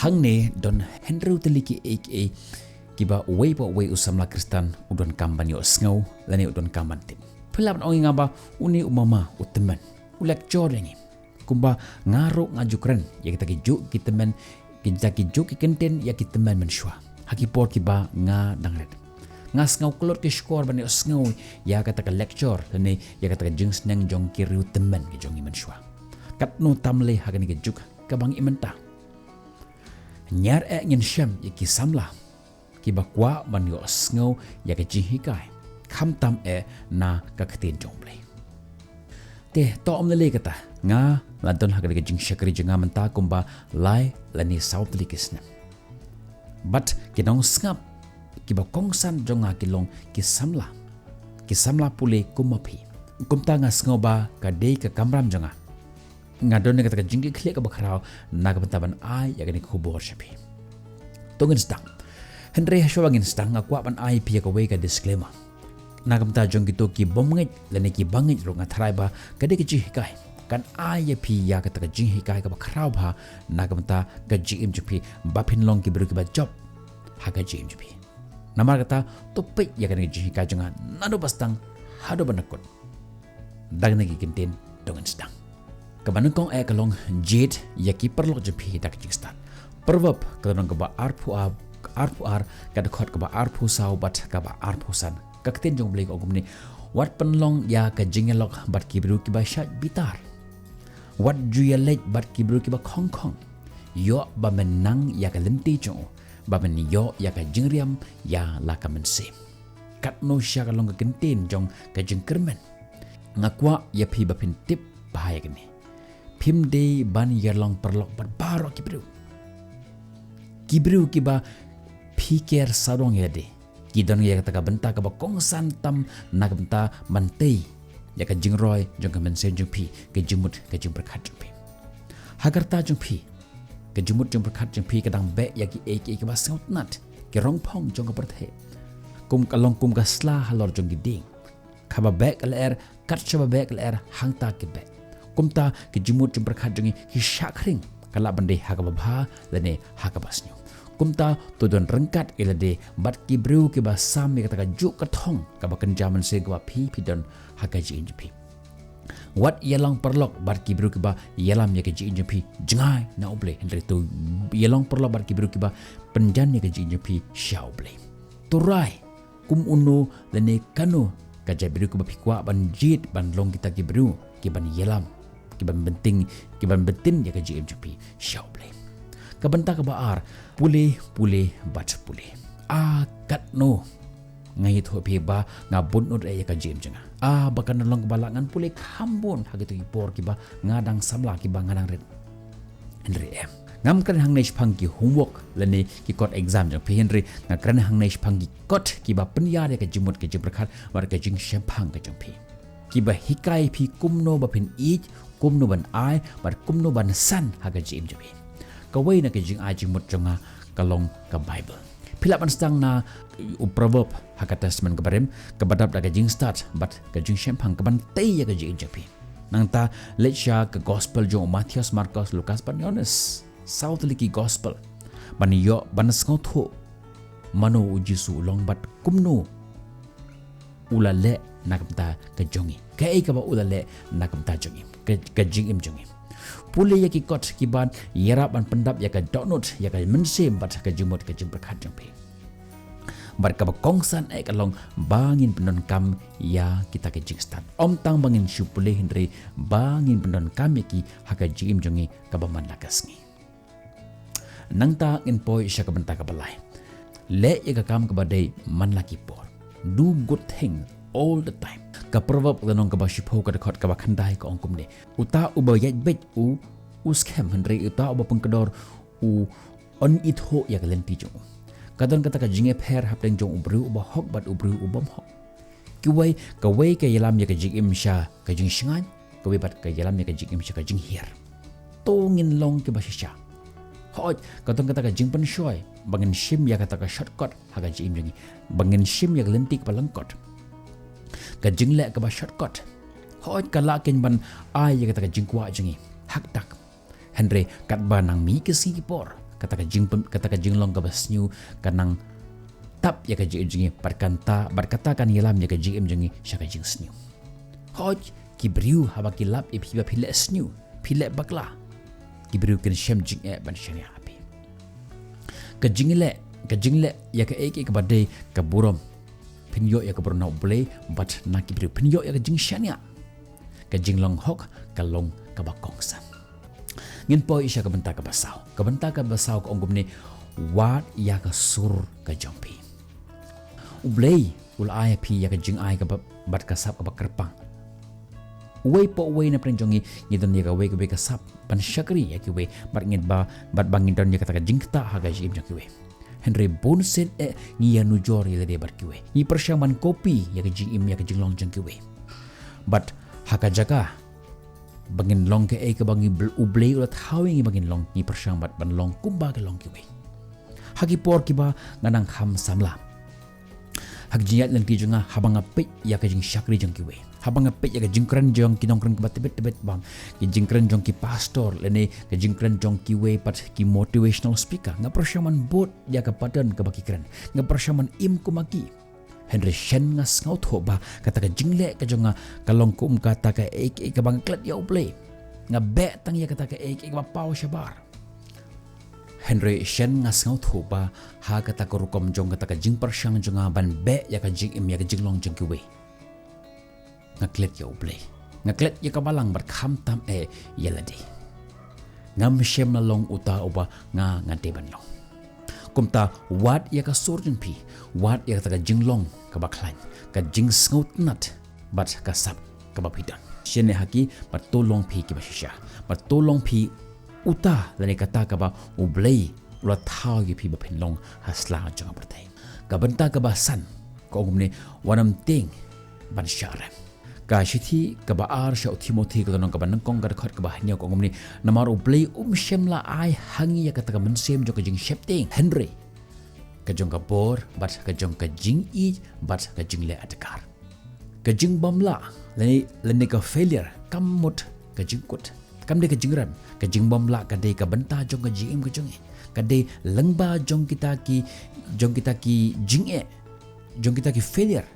hang ne don henru teliki aka kiba way po way usamla Khristan udon kamban yo sngew lani udon kamban tim pelap ong ngaba uni umama uteman ulek jorengi kumba ngaro ngajukren ya kita kijuk kitemen kita kijuk kenten ya kitemen menshwa hakipor kiba nga dangret nga sngew klot ke skor ban yo sngew ya kata ka lecture lani ya kata ka jingsneng jong kiru temen ke jong menshwa katno tamle hagani kijuk kabang imenta nyar ngin ya ki samla kiba kwah ban yo sngew ya ke jinghikai kham tam na ka khatin jong Blei te to om le kata nga ladon hagani ke jingshakri jinga menta kumba lai lani south likisna but kinong sngap kiba kongsan jonga kilong ki samla pule kumapi kumta nga sngew ba ka dei ka kamram jonga ngadon kata ka jingki khle ka bakhrao na ka bantaban ai ya gani khubor shapi tongin stang henry hashwangin stang nga kwah ban ai pia ka we ka disclaimer na ka banta jong gitu ki bomngit lani ki bangit ro nga tharai ba ka de ki jinghikai kan ai ya pi ya kata ka jinghikai ka bakhrao ba na ka banta ka jim jupi bapin long ki bru ki ba job ha ka jim jupi namar kata topik ya gani jinghikai jonga nado bastang hado banakot dagna ki kintin tongin stang kabanukong kalong jid yaki paralok jepi dak jingstan pervab kadang kaba arpu kada khot kaba arpu sau bat kaba arpu san kakten jong Blei ko gumni wat penlong ya ka jingelok bat kibru kiba shat bitar wat juyalek bat kibru kiba khong yo ba menang ya ka lenti jo ba men yo ya ka jingriam ya la ka mynsim katno sya kalong ka kenten jong ka jingkermen ngakwa ya pi ba pin tip bahaya gini Pimde ban yerlong paralok barbaro kibru kiba pikir sarong yade kidon ya kata benta ka kongsan tam na benta mantei ya ka jingroy jong ka mynsim jong pi ke jumut ke jung berkat jong pi hagarta jong pi ke jumut jong berkat jong pi kadang be ya ki ek ba saut nat ke rongpong jong ka perthe kum kalong kum ka sla halor jong giding khaba be kal kat chaba be kal hangta ke be kumta ke jumut jum berkat jongi hi shakring kala bande hakababha lane hakabasnyo kumta to don ryngkat ilade bat ki bru ke basam me kata juk kathong ka bakan jaman se gwa phi don hakaji injpi wat yalang paralok bat ki bru ke ba yalam ye ke ji injpi jingai na U Blei henry to yalang paralok bat ki bru ke ba penjan ye ke ji injpi sha U Blei turai kum uno lane kano ka jabru ke ba phikwa ban jit ban long kita ki bru ki ban yalam kiban bentin ya kaji MJP sha U Blei kabenta ka baar pule bat pule kat no ngai tho phi ba ngabun ud ya kaji MJnga bakan long balangan pule khambon hagitu ipor kiba ngadang samla kiba ngadang red Henry ngam kan hang nesh pangki homework lane ki kot exam jang phi Henry ngakran hang nesh pangki kot kiba penya ya kaji mut kaji berkat war kaji shempang ka jang phi kiba hikai phi kumno ba phin kumno ban ai bar kumno ban san haga jim jabi kawai na kajing ai jimut jonga kalong ka Bible pilapan stang na proverb haga testament kabarem kabadap daga jing start but kajing shempang kaban tei ya kajing jabi nangta lecha ka gospel jong Matthew Marcos Lucas ban Yohanes south liki gospel ban yo ban skotho mano ujisu long bat kumno ulale nakamta kajongi kai ka ba ulale nakamta jongi kajing imjongi pule ya ki kot ki ban yerap ban pendap ya ka donut ya ka mynsim bat ka jumut ka jim berkat jompe bar ka kongsan kalong bangin penon kam ya kita ke jingstan om tang bangin shupule henry bangin penon kam ki haka jim jongi ka ba man lakasngi nangta in poi sha ka benta ka balai le ya ka kam ka badai man laki por do good thing all the time ka proverb lanong ka ba shipo ka khot ka ba khandai ka ongkum ne uta uba yaj bet u scam henry uta uba pengkedor u on it ho ya ka lenti jo kadon kata ka jinge pher hapteng jong ubru uba hok bat ubru ubam hok kiwai ka wei ka yalam ya ka jing im sha ka jing shngan ka wei bat ka yalam ya ka jing im sha ka jing hier tongin long ke ba sha hoj kadon kata ka jing pen shoy bangin shim ya kata ka shortcut ha ka jing jongi bangin shim ya ka lenti ka langkot ka jingle ka ba shortcut hoj ka la ken ban ai ya kata ka jingkwa jingi hak tak henry kat banang mi ke si por kata ka jinglong ka sngew kanang tap ya ka jingi berkata kan yelam ya ka jingi syaka jing sngew hoj ki briu haba ki lap e phiba phile sngew phile bakla ki briu kan shem jing ban shania api ka jingle ya ka ek badai ka burom pinyo ya ka burna U Blei bat na ki briu pinyo ya ka jing shania ka jinglong hok ka long ka bakongsan ngin po isya ka benta ka basaw ka onggum ni wat ya ka sur ka jompi U Blei ul ai pi ya ka jing ai ka bat ka sap ka bakarpang wei na prenjongi ngidon ya ka wei ka sap ban syakri ya ki wei bat ngid ba bat bangin don ya ka jingta ha ga jim ki wei Henry bonset ngi ya nujor ya de bat ki wei ni persyaman kopi ya ka jing ya ka jinglong jeng ki wei bat ha ka jaga bangin long ke ka bangi U Blei ulat hawing bangin long ni persyang bat ban long kumba ke long ki wei hagi por ki ba nganang ham samla hak jiat lan ki junga habanga pe ya ka jing syakri jeng ki wei habanga pe ya ka jingkren jong ki nongkren ka tebet bang ki jingkren jong ki pastor lene ka jingkren jong ki wei pat ki motivational speaker nga persyaman bot ya ka padan ka baki kren nga persyaman im kumaki Henry Shen nga sngew thoba kata ka jingle ka jonga kalong kum kata ka ek ka bang klet ya U Blei nga be tang ya kata ka ek ka pau shabar Henry Shen nga sngew thoba ha kata ka rukom jong kata ka jing persyang jonga ban be ya ka jing im ya ka jinglong jeng ki wei nga klet ya U Blei nga klet ya ka balang bar kham tam yeladi ngam shem na long uta uba nga deban long kumta wat ya ka surjun pi wat ya ka jinglong ka baklan ka jing sngew nat bat ka sap ka bapidan shene haki bat tolong pi ki bashisha bat tolong pi uta lani kata ka ba U Blei ula thau gi pi bapin long hasla jang bertai ka benta ka basan ko gumne wanam ting ban sharam ka shithi ka ba ar sha Timothy ka nong ka ban kong ka khat ka ba hanya ko ngomni namar U Blei shemla ai hangi ya ka ta mynsiem jo ka jing shepting Henry ka jong ka bor bat ka jong ka jing bat ka jing le atakar ka jing bomla lene ka failure kamut ka jing kut kam de ka jingran ka jing bomla ka de ka benta jong ka jing ka jong ka de lengba jong kita ki jing jong kita ki failure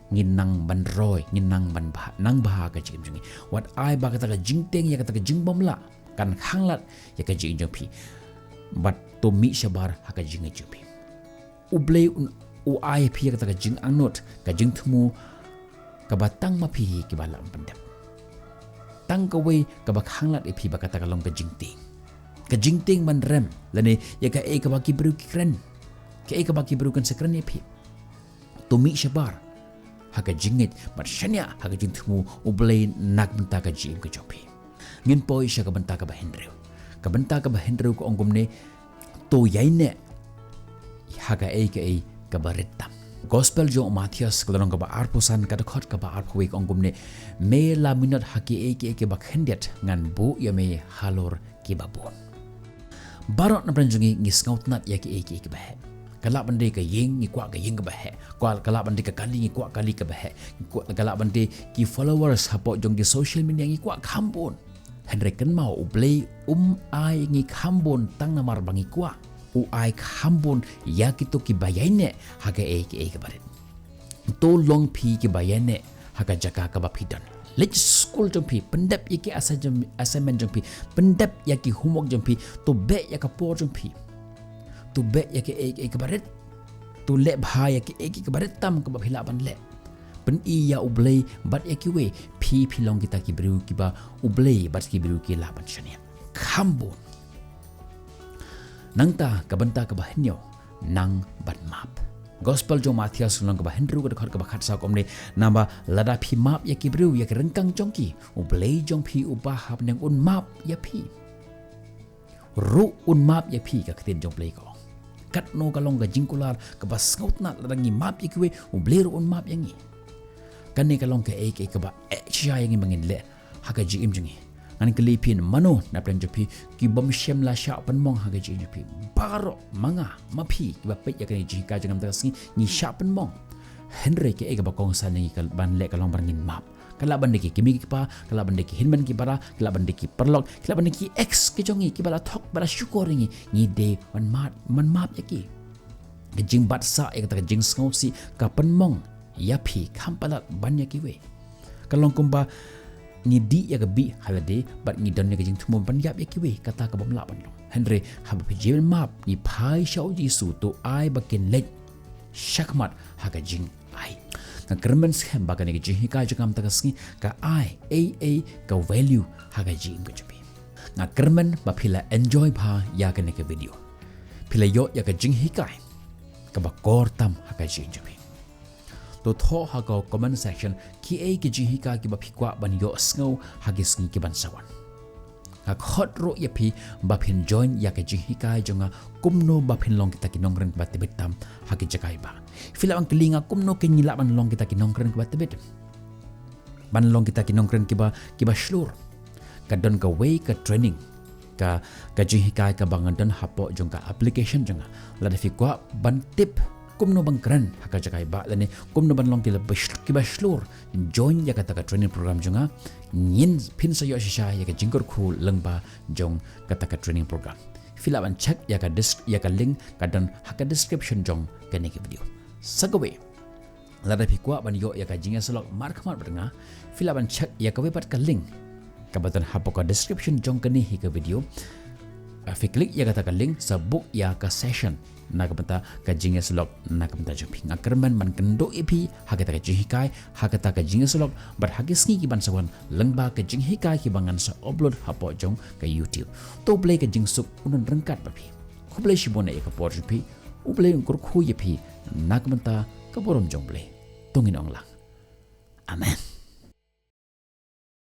nginang ban roy nginang ban bah nang bah ka jing jingi wat ai ba kata ka jingteng ya kata ka jing bomla kan hanglat ya ka jing jong pi bat to mi shabar ha ka jing jong pi U Blei u ai pi ya kata ka jing anot ka jing thumu ka batang ma pi ki balam pandap tang ka wei ka ba hanglat e pi ba kata ka long ka jingteng man rem lane ya ka ka ba ki bru ki kren ka ba ki bru kan sekren e pi to mi shabar haka jingit bat shania haka jing thumu U Blei nak benta ka jim ka jopi ngin poi sha ka benta ka ba hendrew ko ongom ne to yaine haka ka baretam gospel jo Matthias kalong ka ba arposan ka khot ka ba arpwe ongom ne me la minot haki ke ba khendet ngan bu ya me halor ki babon barot na pranjungi ngi scout nat ya ki ba kalak bande ka ying ni kwah ka ying ka bahe kalak bande ka kali ni kwah kali ka bahe kalak bande ki followers hapo jong di social media ni kwah khambon Henry kan mau U Blei ai ngi khambon tang namar bangi kwah ai khambon ya kito ki bayane haga ka baret to long pi ki bayane haga jaka ka bapidan lech school jong pi pendap yaki assignment jong pi pendap yaki homework jong pi to be ya ka por jong pi tu be ya ke ek baret tu le bha ya ke ek baret tam ka bhila ban le pen I ya U Blei bat ya ki we phi long kita ki bru ki ba U Blei bat ki bru ki la ban shania khambon nangta ka banta ka ba henyo nang ban map gospel jo Matthias long ka ba hendru ka khot ka ba khat sa komne namba lada phi map ya ki bru ya ke rengkang jongki U Blei jong phi u ba hab nang un map ya phi ru un map ya phi ka kten jong Blei ko kat no kalong ga jingkular ka bas ngaut na langi map ikwe U Blei on map yangi kan ne kalong ka ka ba chia yangi mangin le ha ka jim jingi an klipin mano na plan jopi ki bom shem la sha pan mong ha ga jim jopi baro manga mapi ki ba pe ya kan jinghikai jangam ta singi ni sha pan mong Henry ka ba kong san ni kal ban le kalong bangin map Kala bandeki kimi kipa, kala bandeki hinman kibara, kala bandeki paralok, kala bandeki x ke jongi kibala thok bala syukur ngi de man map yaki. Ke jing bat sa ya kata jing sngew si ka penmong ya phi khampalat ban yaki we. Kalong kumba ngi di ya bi halade bat ngi don ya jing thumom ban yap yaki we kata ka bom la ban lo. Henry hab phi map ni phai shau ji su to ai bakin lek shakmat haga jing ai. Nongkren scam bakan ke jinghikai jangam tagasngi ka ai ka value haga jing ko jupi. Nongkren ba phila enjoy pha ya ke video. Phila yo ya ka jinghikai ka ba kortam haga jing jupi. To tho haga comment section kiei ke jinghikai ki ba phikwa ban yo sngew hagi sngi ki ban sawan. Khot ro ya phi ba phin join ya ke jinghikai jonga kumno ba phin long kita ki nongkren ba tibetam hagi jakai ba. Fila ang kelinga kumno ke nyila ban long kita ki nongkren ki ba tibet. Ban long kita ki nongkren ki ba shlur. Ka don ka way ka training ka jinghikai ka bangan don hapo jong ka application jonga. Lada fi kwah ban tip kumno bang keren haka jakai ba lane kumno ban long ki ba shlur join ya kata ka training program jonga nyin pin sa yo shisha ya ka jingkor khu lengba jong kata ka training program. Fila ban check ya ka link ka dan haka description jong ka ne video. Sagawe lada fi kwah ban yo ya ka jinga selok mar khamat bernga fila ban check ya ka webat ka link ka batan hapo ka description jong ka ni hi ka video. Fi klik ya kata ka link sa book ya ka session na kapenta ka jinga selok na kapenta jumpi ngakerman man kendo ipi hakata ka jinghikai hakata ka jinga selok bar hagis ngi ban sawan lengba ka jinghikai ki bangan sa upload hapo jong ka YouTube to Blei ka jingsuk unan ryngkat bapi Khublei shibun e ka por jumpi U Blei ngkur khu yepi na kapenta ka burom jong Blei tungin ong lang. Amen.